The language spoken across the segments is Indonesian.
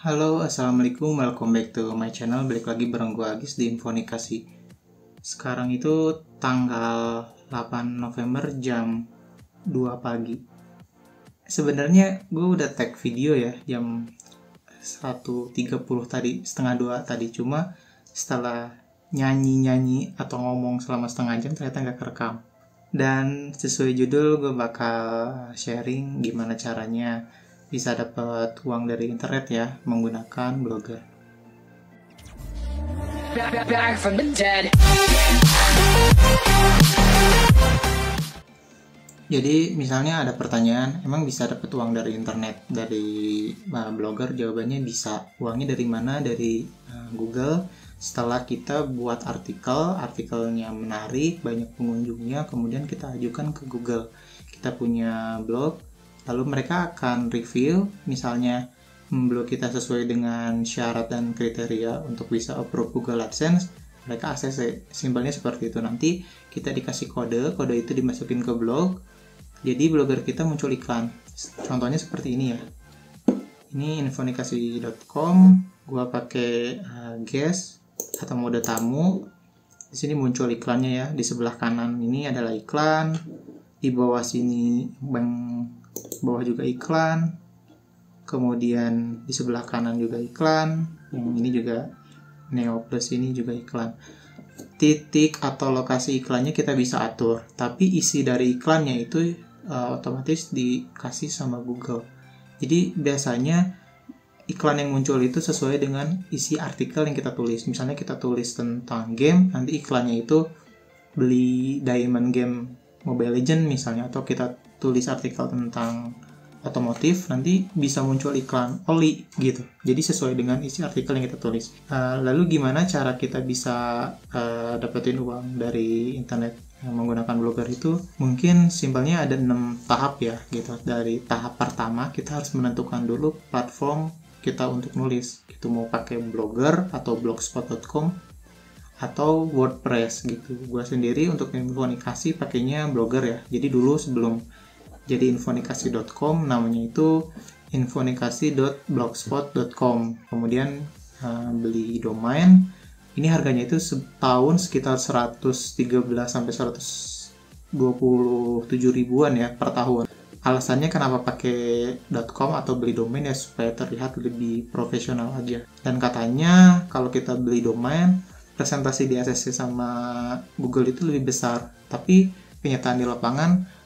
Halo, assalamualaikum, welcome back to my channel. Balik lagi bareng gue Agis di Infonikasi. Sekarang itu tanggal 8 November jam 2 pagi. Sebenarnya gue udah tag video ya jam 1.30 tadi, setengah 2 tadi. Cuma setelah nyanyi-nyanyi atau ngomong selama setengah jam ternyata nggak kerekam. Dan sesuai judul gue bakal sharing gimana caranya bisa dapat uang dari internet ya menggunakan Blogger. Back from the dead. Jadi misalnya ada pertanyaan, emang bisa dapat uang dari internet dari Blogger? Jawabannya bisa. Uangnya dari mana? Dari Google. Setelah kita buat artikelnya menarik, banyak pengunjungnya, kemudian kita ajukan ke Google. Kita punya blog, lalu mereka akan review, misalnya blog kita sesuai dengan syarat dan kriteria untuk bisa approve Google AdSense, mereka ACC. Simpelnya seperti itu. Nanti kita dikasih kode itu dimasukin ke blog, jadi Blogger kita muncul iklan. Contohnya seperti ini ya. Ini infonikasi.com, gua pakai guest atau mode tamu. Di sini muncul iklannya ya. Di sebelah kanan ini adalah iklan, di bawah sini bawah juga iklan, kemudian di sebelah kanan juga iklan, yang ini juga Neo Plus ini juga iklan. Titik atau lokasi iklannya kita bisa atur, tapi isi dari iklannya itu otomatis dikasih sama Google. Jadi biasanya iklan yang muncul itu sesuai dengan isi artikel yang kita tulis. Misalnya kita tulis tentang game, nanti iklannya itu beli diamond game Mobile Legends misalnya, atau kita tulis artikel tentang otomotif, nanti bisa muncul iklan oli gitu. Jadi sesuai dengan isi artikel yang kita tulis. Lalu gimana cara kita bisa dapetin uang dari internet yang menggunakan Blogger itu? Mungkin simpelnya ada 6 tahap ya gitu. Dari tahap pertama kita harus menentukan dulu platform kita untuk nulis. Itu mau pakai Blogger atau blogspot.com atau WordPress gitu. Gua sendiri untuk Infonikasi pakainya Blogger ya. Jadi dulu sebelum jadi infonikasi.com namanya itu infonikasi.blogspot.com. Kemudian beli domain. Ini harganya itu setahun sekitar 113 sampai 127 ribuan ya per tahun. Alasannya kenapa pakai .com atau beli domain ya supaya terlihat lebih profesional aja. Dan katanya kalau kita beli domain, presentasi di ACC sama Google itu lebih besar. Tapi kenyataan di lapangan,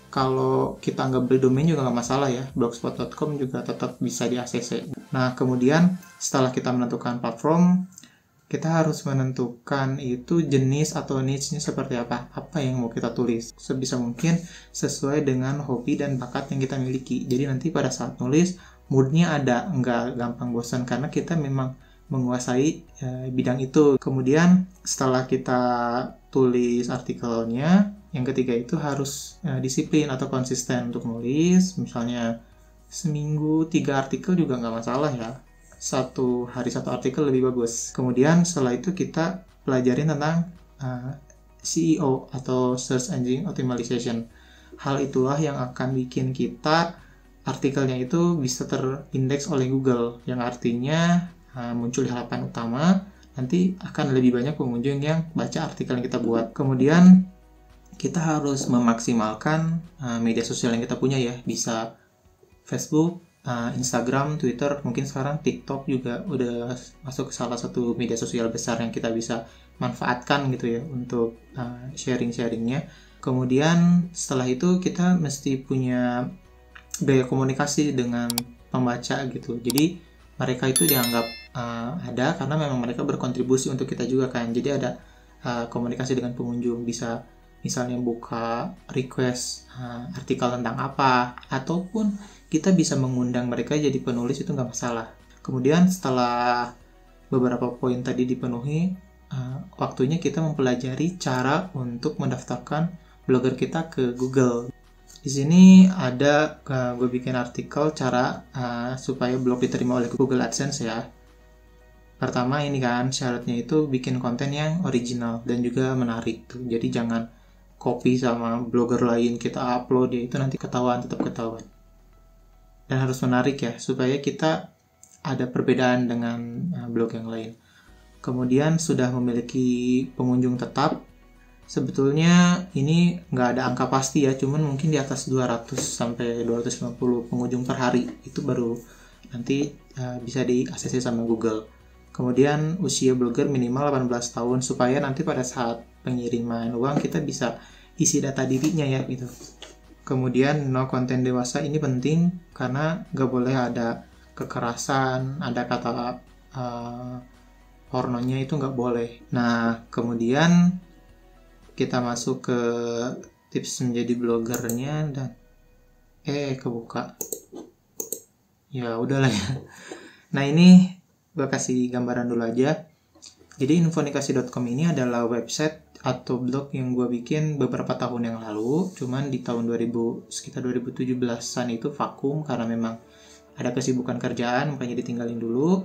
kalau kita nggak beli domain juga nggak masalah ya, blogspot.com juga tetap bisa di ACC. Nah, kemudian setelah kita menentukan platform, kita harus menentukan itu jenis atau niche-nya seperti apa yang mau kita tulis. Sebisa mungkin sesuai dengan hobi dan bakat yang kita miliki. Jadi nanti pada saat nulis, mood-nya ada, nggak gampang bosan karena kita memang menguasai bidang itu. Kemudian setelah kita tulis artikelnya, yang ketiga itu harus disiplin atau konsisten untuk nulis. Misalnya seminggu 3 artikel juga nggak masalah ya. Satu hari 1 artikel lebih bagus. Kemudian setelah itu kita pelajarin tentang SEO atau Search Engine Optimization. Hal itulah yang akan bikin kita artikelnya itu bisa terindeks oleh Google, yang artinya muncul di halaman utama. Nanti akan lebih banyak pengunjung yang baca artikel yang kita buat. Kemudian kita harus memaksimalkan media sosial yang kita punya ya. Bisa Facebook, Instagram, Twitter, mungkin sekarang TikTok juga udah masuk ke salah satu media sosial besar yang kita bisa manfaatkan gitu ya untuk sharing-sharingnya. Kemudian setelah itu kita mesti punya gaya komunikasi dengan pembaca gitu. Jadi mereka itu dianggap ada karena memang mereka berkontribusi untuk kita juga kan. Jadi ada komunikasi dengan pengunjung, bisa misalnya buka request artikel tentang apa, ataupun kita bisa mengundang mereka jadi penulis, itu nggak masalah. Kemudian setelah beberapa poin tadi dipenuhi, waktunya kita mempelajari cara untuk mendaftarkan Blogger kita ke Google. Di sini ada gue bikin artikel cara supaya blog diterima oleh Google AdSense ya. Pertama ini kan syaratnya itu bikin konten yang original dan juga menarik tuh. Jadi jangan copy sama blogger lain kita upload ya, itu nanti tetap ketahuan. Dan harus menarik ya supaya kita ada perbedaan dengan blog yang lain. Kemudian sudah memiliki pengunjung tetap. Sebetulnya ini nggak ada angka pasti ya, cuman mungkin di atas 200 sampai 250 pengunjung per hari. Itu baru nanti bisa diakses sama Google. Kemudian usia blogger minimal 18 tahun supaya nanti pada saat pengiriman uang kita bisa isi data dirinya ya gitu. Kemudian no konten dewasa ini penting karena nggak boleh ada kekerasan, ada kata pornonya itu nggak boleh. Nah, kemudian kita masuk ke tips menjadi blogernya dan kebuka. Ya udahlah ya. Nah, ini gue kasih gambaran dulu aja. Jadi infonikasi.com ini adalah website atau blog yang gue bikin beberapa tahun yang lalu. Cuman di tahun sekitar 2017-an itu vakum karena memang ada kesibukan kerjaan, makanya ditinggalin dulu.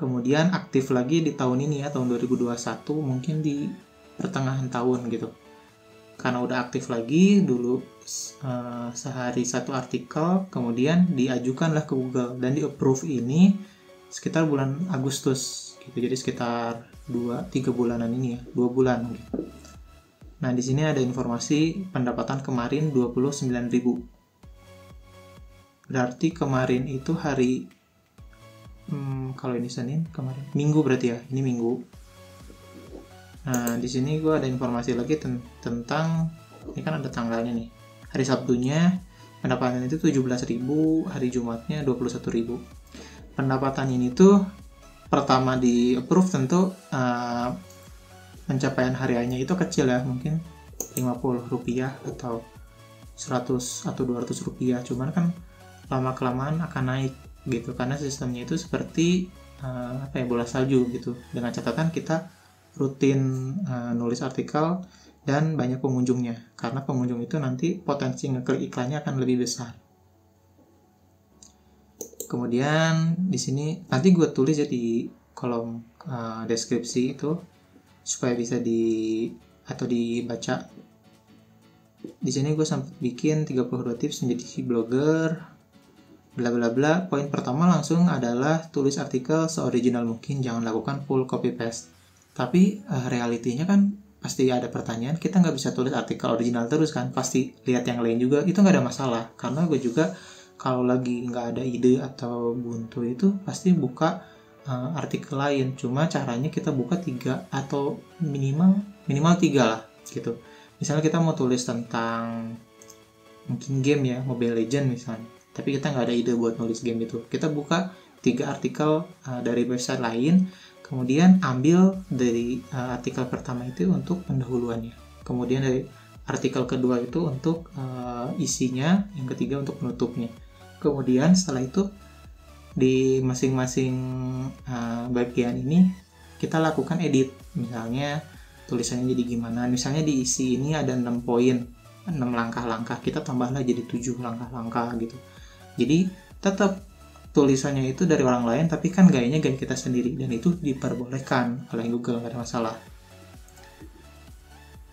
Kemudian aktif lagi di tahun ini ya, tahun 2021, mungkin di pertengahan tahun gitu. Karena udah aktif lagi, dulu sehari satu artikel, kemudian diajukanlah ke Google dan di approve ini sekitar bulan Agustus gitu. Jadi sekitar 2-3 bulanan ini ya, 2 bulan gitu. Nah, di sini ada informasi pendapatan kemarin 29.000. Berarti kemarin itu hari kalau ini Senin, kemarin Minggu berarti ya, ini Minggu. Nah, di sini gue ada informasi lagi tentang, ini kan ada tanggalnya nih. Hari Sabtunya pendapatan itu 17.000, hari Jumatnya 21.000. Pendapatan ini tuh pertama di approve tentu pencapaian hariannya itu kecil ya, mungkin 50 rupiah atau 100 atau 200 rupiah. Cuman kan lama-kelamaan akan naik gitu, karena sistemnya itu seperti bola salju gitu, dengan catatan kita rutin nulis artikel dan banyak pengunjungnya, karena pengunjung itu nanti potensi ngeklik iklannya akan lebih besar. Kemudian di sini nanti gue tulis ya di kolom deskripsi itu supaya bisa dibaca. Di sini gue sempat bikin 32 tips menjadi blogger bla bla bla. Poin pertama langsung adalah tulis artikel seoriginal mungkin, jangan lakukan full copy paste. Tapi realitinya kan pasti ada pertanyaan, kita nggak bisa tulis artikel original terus kan, pasti lihat yang lain juga, itu nggak ada masalah. Karena gue juga kalau lagi nggak ada ide atau buntu itu pasti buka artikel lain, cuma caranya kita buka 3 atau minimal 3 lah gitu. Misalnya kita mau tulis tentang mungkin game ya, Mobile Legends misalnya, tapi kita nggak ada ide buat nulis game itu, kita buka 3 artikel dari website lain, kemudian ambil dari artikel pertama itu untuk pendahuluannya, kemudian dari artikel kedua itu untuk isinya, yang ketiga untuk penutupnya. Kemudian setelah itu di masing-masing bagian ini kita lakukan edit, misalnya tulisannya jadi gimana, misalnya di isi ini ada 6 poin, 6 langkah-langkah, kita tambahlah jadi 7 langkah-langkah gitu. Jadi tetap tulisannya itu dari orang lain, tapi kan gayanya gaya kita sendiri, dan itu diperbolehkan oleh Google, nggak ada masalah.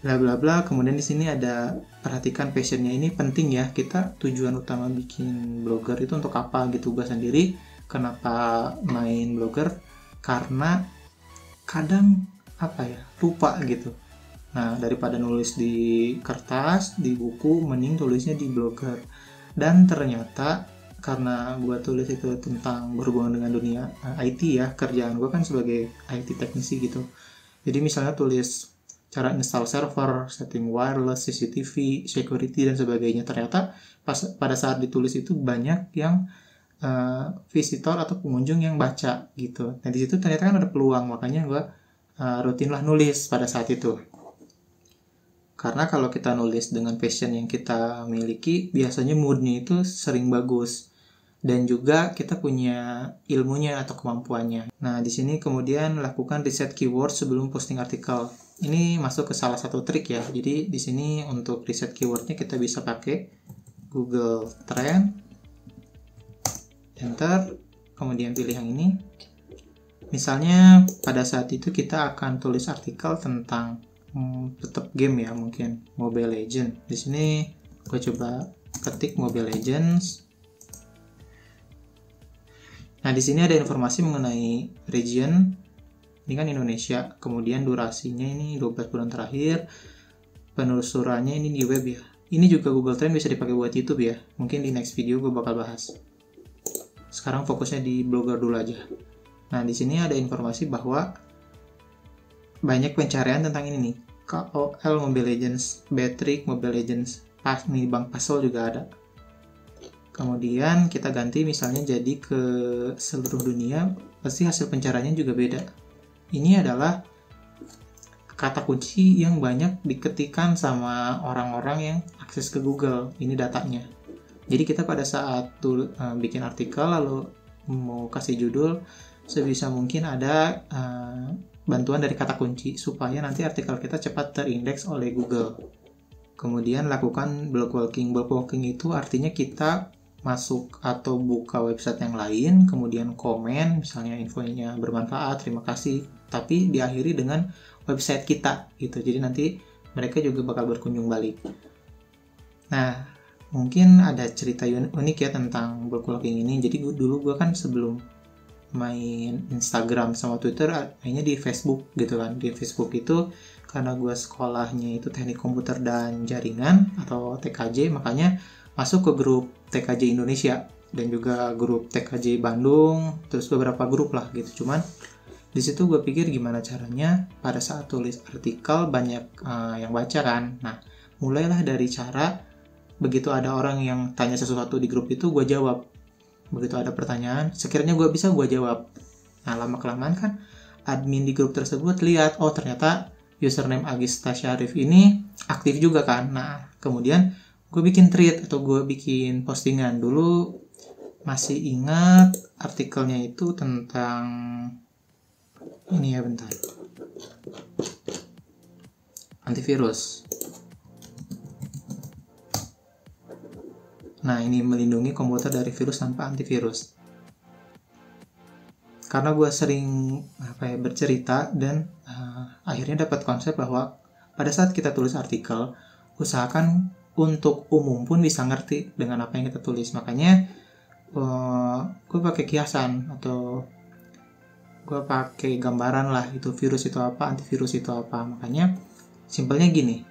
Bla bla bla. Kemudian di sini ada perhatikan passionnya, ini penting ya, kita tujuan utama bikin blogger itu untuk apa gitu. Gue sendiri kenapa main blogger, karena kadang lupa gitu. Nah, daripada nulis di kertas, di buku, mending tulisnya di blogger. Dan ternyata karena gue tulis itu tentang berhubungan dengan dunia IT ya, kerjaan gue kan sebagai IT teknisi gitu. Jadi misalnya tulis cara install server, setting wireless, CCTV, security dan sebagainya. Ternyata pada saat ditulis itu banyak yang visitor atau pengunjung yang baca gitu. Nah di situ ternyata kan ada peluang, makanya gue rutinlah nulis pada saat itu. Karena kalau kita nulis dengan passion yang kita miliki, biasanya moodnya itu sering bagus. Dan juga kita punya ilmunya atau kemampuannya. Nah, di sini kemudian lakukan riset keyword sebelum posting artikel. Ini masuk ke salah satu trik ya. Jadi di sini untuk riset keywordnya kita bisa pakai Google Trend, enter, kemudian pilih yang ini. Misalnya pada saat itu kita akan tulis artikel tentang tetap game ya, mungkin Mobile Legends. Di sini gue coba ketik Mobile Legends. Nah Nah, di sini ada informasi mengenai region. Ini kan Indonesia. Kemudian durasinya ini 12 bulan terakhir. Penelusurannya ini di web ya. Ini juga Google Trend bisa dipakai buat YouTube ya. Mungkin di next video gue bakal bahas. Sekarang fokusnya di Blogger dulu aja. Nah, di sini ada informasi bahwa banyak pencarian tentang ini nih. KOL Mobile Legends, Battrick Mobile Legends, nih Bang Pasol juga ada. Kemudian kita ganti misalnya jadi ke seluruh dunia, pasti hasil pencariannya juga beda. Ini adalah kata kunci yang banyak diketikkan sama orang-orang yang akses ke Google. Ini datanya. Jadi kita pada saat bikin artikel lalu mau kasih judul, sebisa mungkin ada bantuan dari kata kunci supaya nanti artikel kita cepat terindeks oleh Google. Kemudian lakukan blog walking. Blog walking itu artinya kita masuk atau buka website yang lain, kemudian komen, misalnya infonya bermanfaat, terima kasih, tapi diakhiri dengan website kita gitu. Jadi nanti mereka juga bakal berkunjung balik. Nah, mungkin ada cerita unik ya tentang blog walking ini. Jadi dulu gue kan sebelum main Instagram sama Twitter mainnya di Facebook gitu kan. Di Facebook itu karena gue sekolahnya itu teknik komputer dan jaringan atau TKJ, makanya masuk ke grup TKJ Indonesia dan juga grup TKJ Bandung, terus beberapa grup lah gitu. Cuman di situ gue pikir gimana caranya pada saat tulis artikel banyak yang baca kan. Nah, mulailah dari cara begitu ada orang yang tanya sesuatu di grup itu gue jawab. Begitu ada pertanyaan, sekiranya gue bisa gue jawab. Nah, lama-kelamaan kan admin di grup tersebut lihat, oh ternyata username Agista Syarif ini aktif juga kan. Nah, kemudian gue bikin tweet atau gue bikin postingan. Dulu masih ingat artikelnya itu tentang ini ya, bentar. Antivirus. Nah, ini melindungi komputer dari virus tanpa antivirus. Karena gue sering bercerita dan akhirnya dapat konsep bahwa pada saat kita tulis artikel, usahakan untuk umum pun bisa ngerti dengan apa yang kita tulis. Makanya gue pakai kiasan atau gue pakai gambaran lah, itu virus itu apa, antivirus itu apa. Makanya simpelnya gini.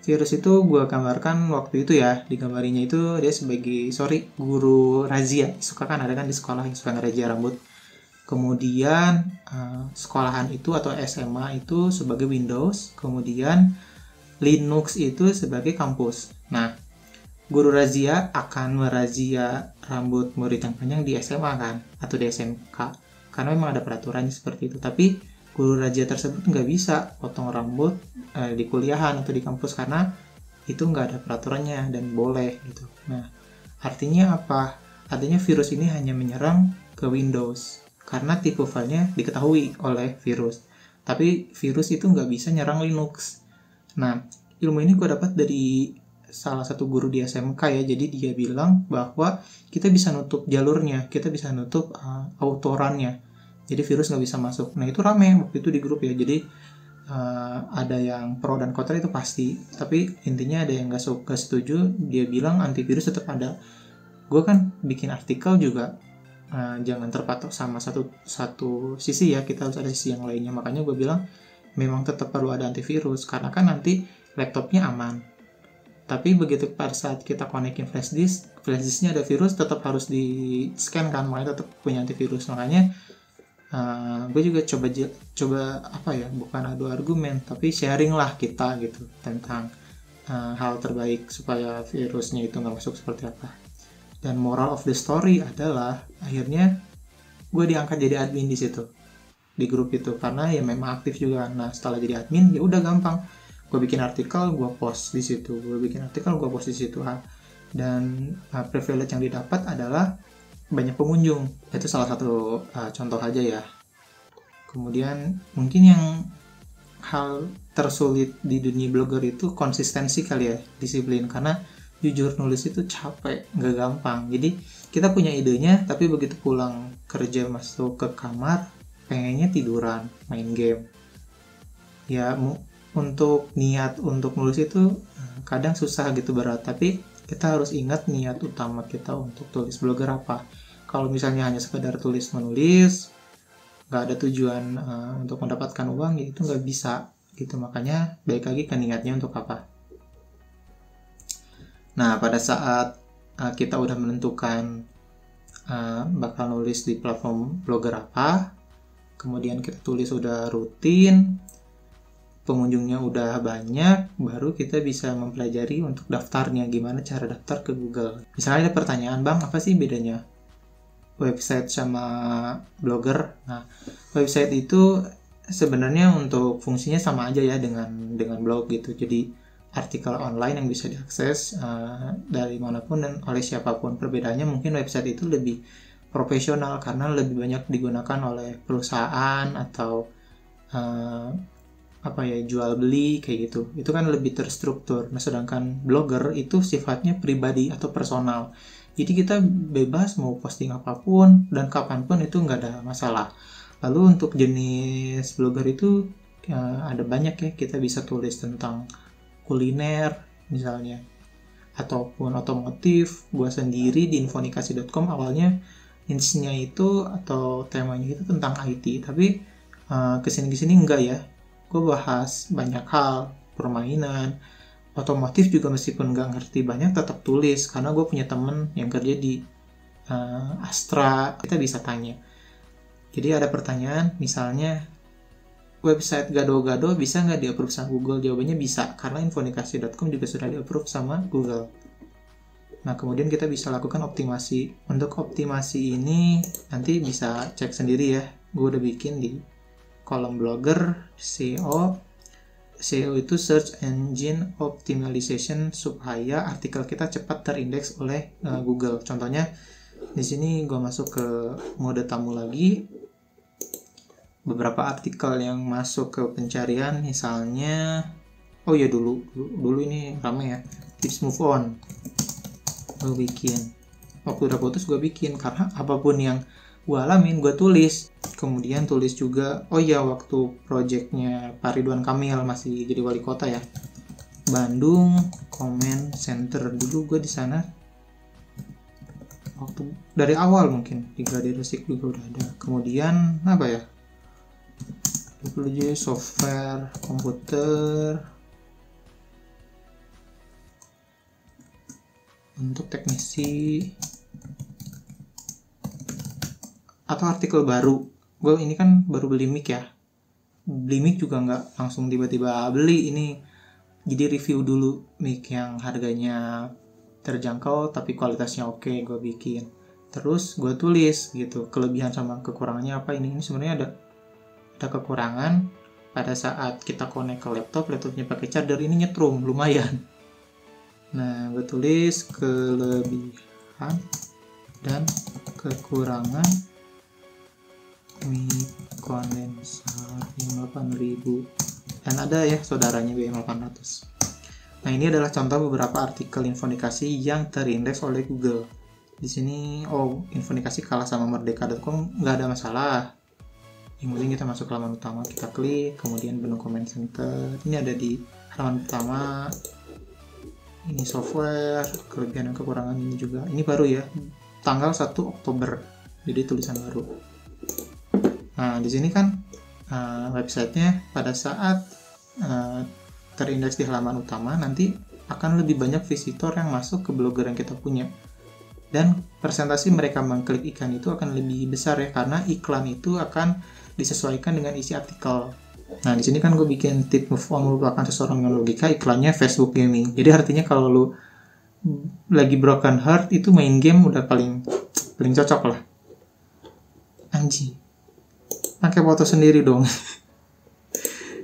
Virus itu gue gambarkan waktu itu ya, digambarinya itu dia sebagai guru razia. Suka kan ada kan di sekolah yang suka ngerazia rambut. Kemudian sekolahan itu atau SMA itu sebagai Windows, kemudian Linux itu sebagai kampus. Nah, guru razia akan merazia rambut murid yang panjang di SMA kan, atau di SMK. Karena memang ada peraturannya seperti itu. Tapi guru razia tersebut nggak bisa potong rambut di kuliahan atau di kampus karena itu nggak ada peraturannya dan boleh gitu. Nah, artinya apa? Artinya virus ini hanya menyerang ke Windows karena tipe filenya diketahui oleh virus. Tapi virus itu nggak bisa nyerang Linux. Nah, ilmu ini gue dapat dari salah satu guru di SMK ya. Jadi dia bilang bahwa kita bisa nutup jalurnya, kita bisa nutup autorannya. Jadi virus nggak bisa masuk. Nah, itu rame waktu itu di grup ya. Jadi ada yang pro dan kontra itu pasti. Tapi intinya ada yang nggak setuju. Dia bilang antivirus tetap ada. Gue kan bikin artikel juga jangan terpatok sama satu sisi ya. Kita harus ada sisi yang lainnya. Makanya gue bilang memang tetap perlu ada antivirus. Karena kan nanti laptopnya aman. Tapi begitu pada saat kita konekin flash disknya ada virus, tetap harus di-scan kan. Makanya tetap punya antivirus. Makanya gue juga coba bukan adu argumen tapi sharing lah kita gitu tentang hal terbaik supaya virusnya itu nggak masuk seperti apa. Dan moral of the story adalah akhirnya gue diangkat jadi admin di situ di grup itu karena ya memang aktif juga. Nah, setelah jadi admin ya udah gampang, gue bikin artikel gue post di situ, dan privilege yang didapat adalah banyak pengunjung. Itu salah satu contoh aja ya. Kemudian mungkin yang hal tersulit di dunia blogger itu konsistensi kali ya, disiplin. Karena jujur nulis itu capek, nggak gampang. Jadi kita punya idenya, tapi begitu pulang kerja masuk ke kamar, pengennya tiduran, main game. Ya untuk niat untuk nulis itu kadang susah gitu, berat. Tapi kita harus ingat niat utama kita untuk tulis blogger apa. Kalau misalnya hanya sekedar tulis menulis, nggak ada tujuan untuk mendapatkan uang, ya itu nggak bisa gitu. Makanya balik lagi ke niatnya untuk apa. Nah, pada saat kita udah menentukan bakal nulis di platform blogger apa, kemudian kita tulis udah rutin, pengunjungnya udah banyak, baru kita bisa mempelajari untuk daftarnya, gimana cara daftar ke Google. Misalnya ada pertanyaan, Bang, apa sih bedanya website sama blogger? Nah, website itu sebenarnya untuk fungsinya sama aja ya dengan blog gitu. Jadi artikel online yang bisa diakses dari manapun dan oleh siapapun. Perbedaannya mungkin website itu lebih profesional karena lebih banyak digunakan oleh perusahaan atau jual beli kayak gitu. Itu kan lebih terstruktur. Nah, sedangkan blogger itu sifatnya pribadi atau personal. Jadi kita bebas mau posting apapun dan kapanpun, itu nggak ada masalah. Lalu untuk jenis blogger itu ada banyak ya. Kita bisa tulis tentang kuliner misalnya, ataupun otomotif. Gua sendiri di infonikasi.com awalnya niche-nya itu atau temanya itu tentang IT, tapi kesini-kesini enggak ya. Gue bahas banyak hal, permainan, otomotif juga meskipun nggak ngerti banyak tetap tulis, karena gue punya temen yang kerja di Astra, kita bisa tanya. Jadi ada pertanyaan, misalnya website gado-gado bisa nggak di-approve sama Google? Jawabannya bisa, karena infonikasi.com juga sudah di-approve sama Google. Nah, kemudian kita bisa lakukan optimasi. Untuk optimasi ini nanti bisa cek sendiri ya. Gue udah bikin di kolom blogger SEO. SEO itu Search Engine Optimization, supaya artikel kita cepat terindeks oleh Google. Contohnya di sini gue masuk ke mode tamu lagi. Beberapa artikel yang masuk ke pencarian, misalnya dulu ini rame ya, tips move on. Gue bikin waktu udah putus, gue bikin karena apapun yang gue alamin gue tulis. Kemudian tulis juga waktu projectnya Pak Ridwan Kamil masih jadi wali kota ya, Bandung Comment Center. Dulu gue di sana waktu dari awal, mungkin di Gladiresik juga udah ada. Kemudian apa ya, dulu software komputer untuk teknisi, atau artikel baru. Gue ini kan baru beli mic ya, beli mic juga nggak langsung tiba-tiba beli ini, jadi review dulu mic yang harganya terjangkau tapi kualitasnya oke, gue bikin. Terus gue tulis gitu kelebihan sama kekurangannya apa. Ini sebenarnya ada kekurangan pada saat kita connect ke laptopnya pakai charger, ini nyetrum lumayan. Nah, gue tulis kelebihan dan kekurangan mic kondensor 8000, dan ada ya saudaranya BM800. Nah, ini adalah contoh beberapa artikel infonikasi yang terindeks oleh Google. Di sini infonikasi kalah sama merdeka.com, nggak ada masalah. Yang penting kita masuk ke halaman utama, kita klik, kemudian menu comment center. Ini ada di halaman pertama. Ini software, kelebihan dan kekurangan ini juga. Ini baru ya, tanggal 1 Oktober. Jadi tulisan baru. Nah, di sini kan websitenya pada saat terindeks di halaman utama, nanti akan lebih banyak visitor yang masuk ke blogger yang kita punya. Dan persentase mereka mengklik iklan itu akan lebih besar ya, karena iklan itu akan disesuaikan dengan isi artikel. Nah, di sini kan gue bikin tip move on merupakan seseorang dengan logika, iklannya Facebook Gaming. Jadi artinya kalau lu lagi broken heart, itu main game udah paling cocok lah. Anjing, pakai foto sendiri dong.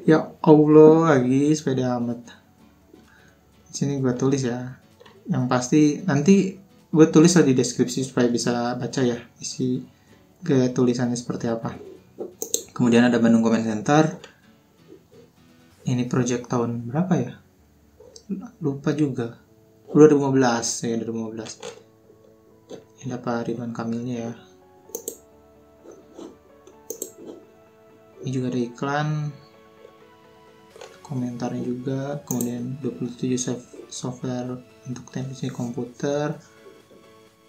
Ya Allah, lagi sepeda amat. Di sini gue tulis ya. Yang pasti nanti gue tulis di deskripsi supaya bisa baca ya isi gaya tulisannya seperti apa. Kemudian ada Bandung Comment Center. Ini project tahun berapa ya? Lupa juga. 2015 ya, 2015. Ini Pak Ridwan Kamilnya ya. Ini juga ada iklan, komentarnya juga. Kemudian 27 software untuk teknisi komputer.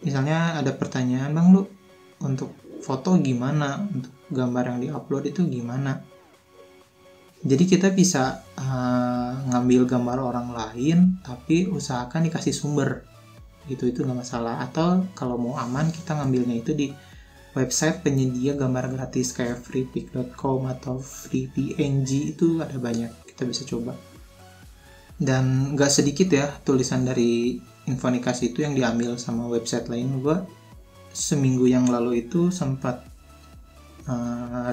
Misalnya ada pertanyaan, Bang, lu untuk foto gimana, untuk gambar yang diupload itu gimana. Jadi kita bisa ngambil gambar orang lain tapi usahakan dikasih sumber gitu, itu nggak masalah. Atau kalau mau aman kita ngambilnya itu di website penyedia gambar gratis kayak freepik.com atau freepng, itu ada banyak, kita bisa coba. Dan nggak sedikit ya tulisan dari Infonikasi itu yang diambil sama website lain. Gue seminggu yang lalu itu sempat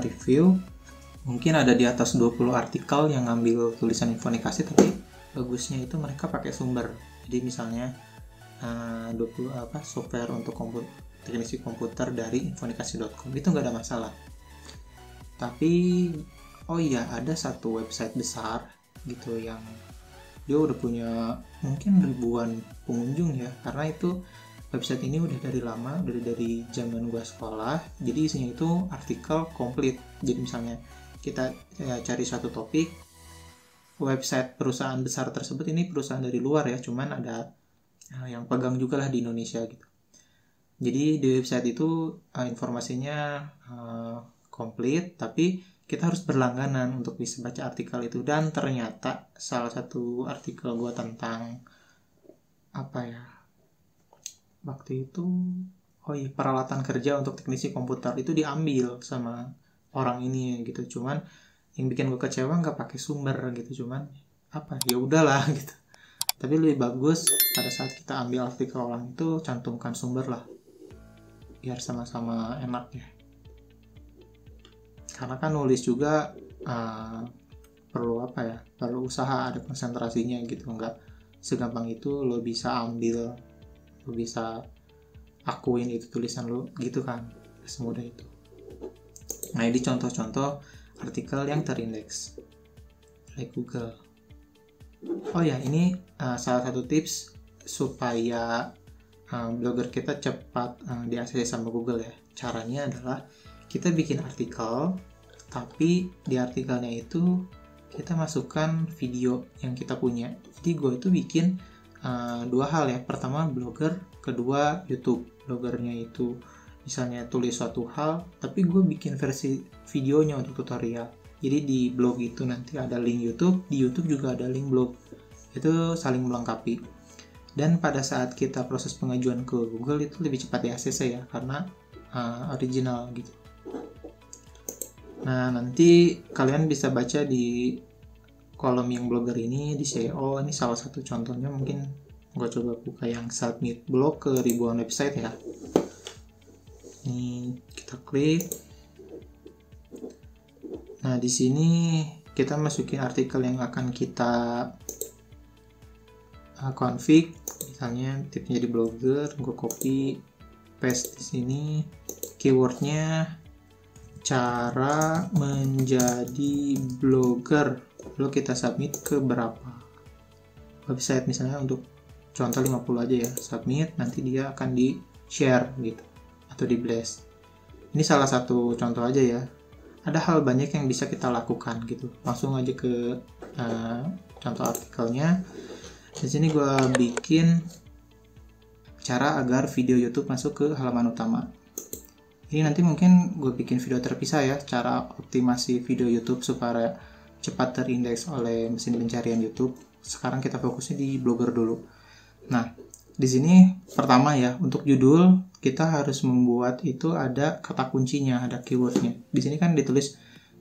review, mungkin ada di atas 20 artikel yang ngambil tulisan Infonikasi, tapi bagusnya itu mereka pakai sumber. Jadi misalnya 20 software untuk teknisi komputer dari infonikasi.com, itu nggak ada masalah. Tapi ada satu website besar gitu yang dia udah punya mungkin ribuan pengunjung ya, karena itu website ini udah dari lama, dari zaman gua sekolah. Jadi isinya itu artikel komplit. Jadi misalnya kita cari suatu topik, website perusahaan besar tersebut ini perusahaan dari luar ya, cuman ada yang pegang juga lah di Indonesia gitu. Jadi di website itu informasinya komplit, tapi kita harus berlangganan untuk bisa baca artikel itu. Dan ternyata salah satu artikel gue tentang waktu itu peralatan kerja untuk teknisi komputer itu diambil sama orang ini gitu. Cuman yang bikin gue kecewa nggak pakai sumber gitu, cuman ya udahlah gitu. Tapi lebih bagus pada saat kita ambil artikel orang itu cantumkan sumber lah, biar sama-sama enak ya. Karena kan nulis juga perlu usaha, ada konsentrasinya gitu. Nggak segampang itu lo bisa ambil, lo bisa akuin itu tulisan lo gitu kan, semudah itu. Nah, ini contoh-contoh artikel yang terindeks oleh Google. Ini salah satu tips supaya blogger kita cepat diakses sama Google ya. Caranya adalah kita bikin artikel, tapi di artikelnya itu kita masukkan video yang kita punya. Jadi gue itu bikin dua hal ya. Pertama blogger, kedua YouTube. Bloggernya itu misalnya tulis suatu hal, tapi gue bikin versi videonya untuk tutorial. Jadi di blog itu nanti ada link YouTube, di YouTube juga ada link blog. Itu saling melengkapi. Dan pada saat kita proses pengajuan ke Google itu lebih cepat diakses ya, karena original gitu. Nah, nanti kalian bisa baca di kolom yang blogger ini di SEO. Ini salah satu contohnya, mungkin gue coba buka yang submit blog ke ribuan website ya. Ini kita klik. Nah, di sini kita masukin artikel yang akan kita config. Misalnya tipnya di blogger, gue copy paste di sini. Keywordnya cara menjadi blogger, lalu kita submit ke berapa website, misalnya untuk contoh 50 aja ya, submit, nanti dia akan di share gitu atau di blast. Ini salah satu contoh aja ya, ada hal banyak yang bisa kita lakukan gitu. Langsung aja ke contoh artikelnya. Di sini gue bikin cara agar video YouTube masuk ke halaman utama. Ini nanti mungkin gue bikin video terpisah ya, cara optimasi video YouTube supaya cepat terindeks oleh mesin pencarian YouTube. Sekarang kita fokusnya di blogger dulu. Nah, di sini pertama ya, untuk judul kita harus membuat itu ada kata kuncinya, ada keywordnya. Di sini kan ditulis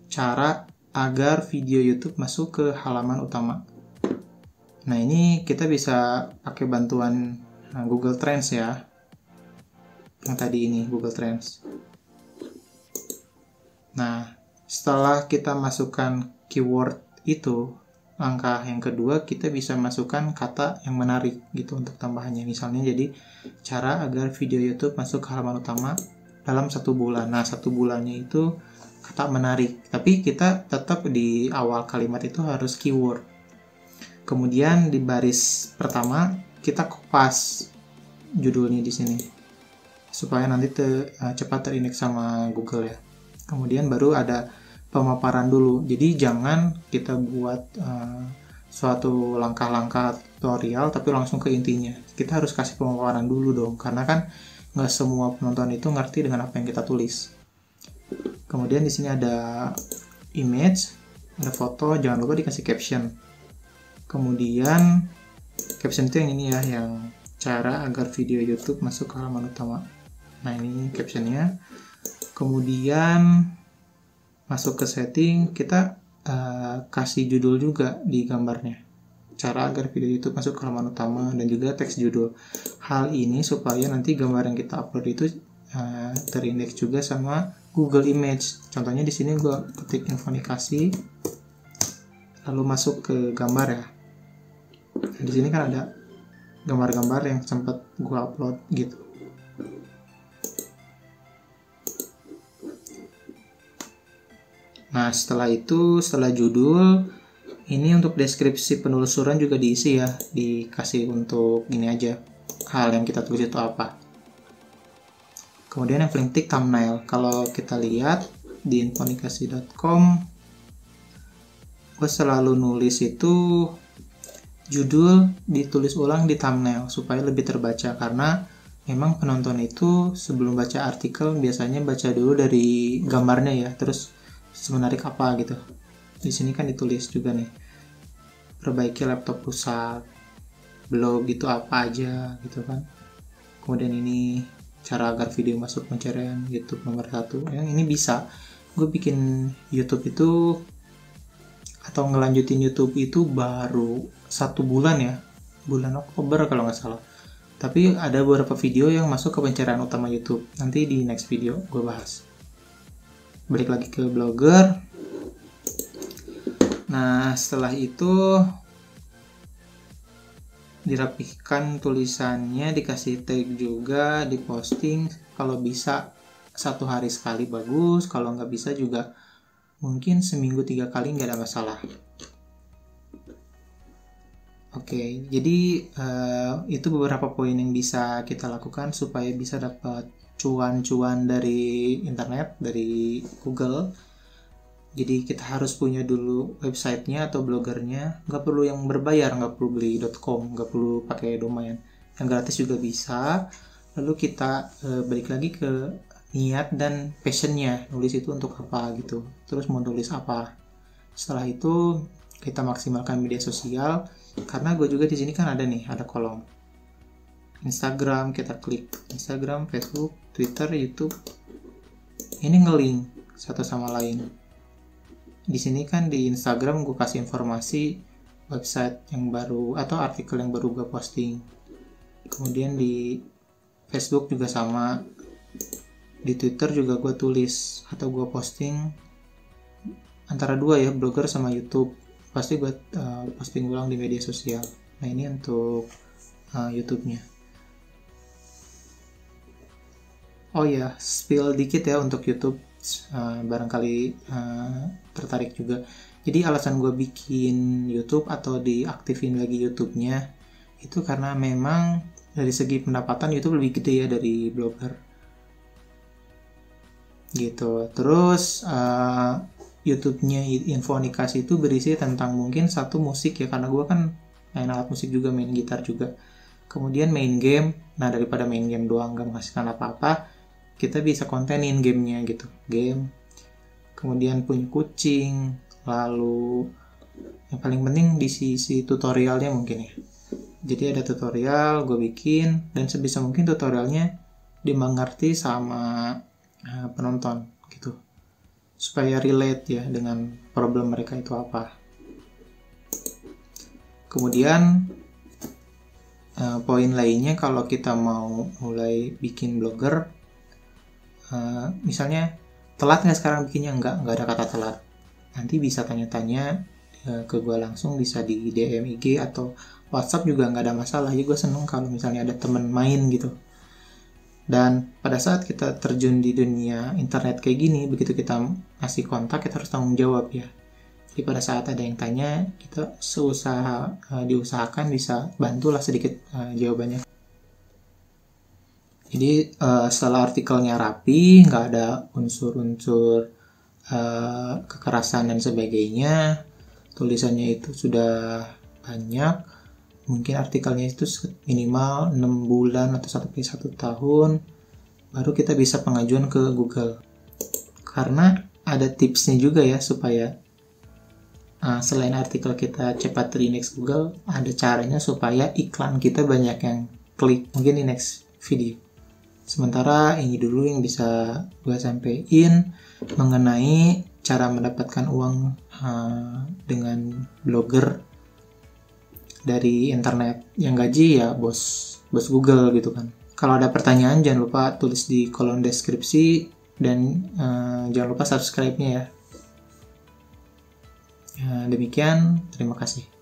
cara agar video YouTube masuk ke halaman utama. Nah, ini kita bisa pakai bantuan Google Trends ya. Yang tadi ini Google Trends. Nah, setelah kita masukkan keyword itu, langkah yang kedua kita bisa masukkan kata yang menarik gitu untuk tambahannya. Misalnya jadi cara agar video YouTube masuk ke halaman utama dalam 1 bulan. Nah, 1 bulannya itu kata menarik, tapi kita tetap di awal kalimat itu harus keyword. Kemudian di baris pertama kita kopas judulnya di sini supaya nanti cepat terindeks sama Google ya. Kemudian baru ada pemaparan dulu. Jadi jangan kita buat suatu langkah-langkah tutorial tapi langsung ke intinya. Kita harus kasih pemaparan dulu dong, karena kan nggak semua penonton itu ngerti dengan apa yang kita tulis. Kemudian di sini ada image, ada foto, jangan lupa dikasih caption. Kemudian caption itu yang ini ya, yang cara agar video YouTube masuk ke halaman utama. Nah, ini captionnya. Kemudian masuk ke setting, kita kasih judul juga di gambarnya. Cara agar video YouTube masuk ke halaman utama dan juga teks judul. Hal ini supaya nanti gambar yang kita upload itu terindeks juga sama Google Image. Contohnya di sini gue ketik Infonikasi, lalu masuk ke gambar ya. Nah, di sini kan ada gambar-gambar yang sempat gue upload gitu. Nah, setelah itu, setelah judul, ini untuk deskripsi penelusuran juga diisi ya, dikasih untuk ini aja, hal yang kita tulis itu apa. Kemudian yang paling penting thumbnail. Kalau kita lihat di infonikasi.com, gue selalu nulis itu judul ditulis ulang di thumbnail supaya lebih terbaca, karena memang penonton itu sebelum baca artikel biasanya baca dulu dari gambarnya ya, terus menarik apa gitu. Di sini kan ditulis juga nih, perbaiki laptop rusak, blog gitu apa aja gitu kan. Kemudian ini cara agar video masuk pencarian YouTube nomor 1. Yang ini bisa gue bikin YouTube itu atau ngelanjutin YouTube itu baru 1 bulan ya, bulan Oktober kalau nggak salah. Tapi ada beberapa video yang masuk ke pencarian utama YouTube. Nanti di next video gue bahas. Balik lagi ke Blogger. Nah, setelah itu dirapihkan tulisannya, dikasih tag juga, diposting. Kalau bisa 1 hari sekali bagus, kalau nggak bisa juga mungkin seminggu 3 kali nggak ada masalah. Oke, jadi itu beberapa poin yang bisa kita lakukan supaya bisa dapat cuan-cuan dari internet, dari Google. Jadi kita harus punya dulu websitenya atau blogernya. Nggak perlu yang berbayar, nggak perlu beli .com, nggak perlu pakai domain. Yang gratis juga bisa. Lalu kita balik lagi ke niat dan passionnya, nulis itu untuk apa gitu. Terus mau nulis apa. Setelah itu kita maksimalkan media sosial. Karena gue juga di sini kan ada nih, ada kolom Instagram, kita klik Instagram, Facebook, Twitter, YouTube. Ini ngelink satu sama lain. Di sini kan di Instagram gue kasih informasi website yang baru atau artikel yang baru gue posting. Kemudian di Facebook juga sama. Di Twitter juga gue tulis atau gue posting antara 2 ya, Blogger sama YouTube. Pasti gue posting ulang di media sosial. Nah, ini untuk YouTube-nya. Oh ya, spill dikit ya untuk YouTube, barangkali tertarik juga. Jadi alasan gue bikin YouTube atau diaktifin lagi YouTube-nya itu karena memang dari segi pendapatan YouTube lebih gede ya dari Blogger gitu. Terus YouTube-nya Infonikasi itu berisi tentang mungkin 1 musik ya, karena gue kan main alat musik juga, main gitar juga. Kemudian main game. Nah, daripada main game doang gak menghasilkan apa-apa, kita bisa kontenin gamenya gitu, game. Kemudian punya kucing. Lalu yang paling penting di sisi tutorialnya mungkin ya. Jadi ada tutorial gue bikin, dan sebisa mungkin tutorialnya dimengerti sama penonton gitu, supaya relate ya dengan problem mereka itu apa. Kemudian poin lainnya, kalau kita mau mulai bikin blogger, misalnya telat nggak sekarang bikinnya, nggak ada kata telat. Nanti bisa tanya-tanya ke gue langsung, bisa di DM IG atau WhatsApp juga nggak ada masalah. Jadi gue seneng kalau misalnya ada temen main gitu. Dan pada saat kita terjun di dunia internet kayak gini, begitu kita ngasih kontak, kita harus tanggung jawab ya. Jadi pada saat ada yang tanya, kita diusahakan bisa bantulah sedikit jawabannya. Jadi setelah artikelnya rapi, nggak ada unsur-unsur kekerasan dan sebagainya, tulisannya itu sudah banyak, mungkin artikelnya itu minimal 6 bulan atau sampai 1 tahun, baru kita bisa pengajuan ke Google. Karena ada tipsnya juga ya, supaya selain artikel kita cepat terindeks Google, ada caranya supaya iklan kita banyak yang klik. Mungkin di next video. Sementara ini dulu yang bisa gue sampein mengenai cara mendapatkan uang dengan blogger dari internet. Yang gaji ya bos Google gitu kan. Kalau ada pertanyaan jangan lupa tulis di kolom deskripsi, dan jangan lupa subscribe-nya ya. Demikian, terima kasih.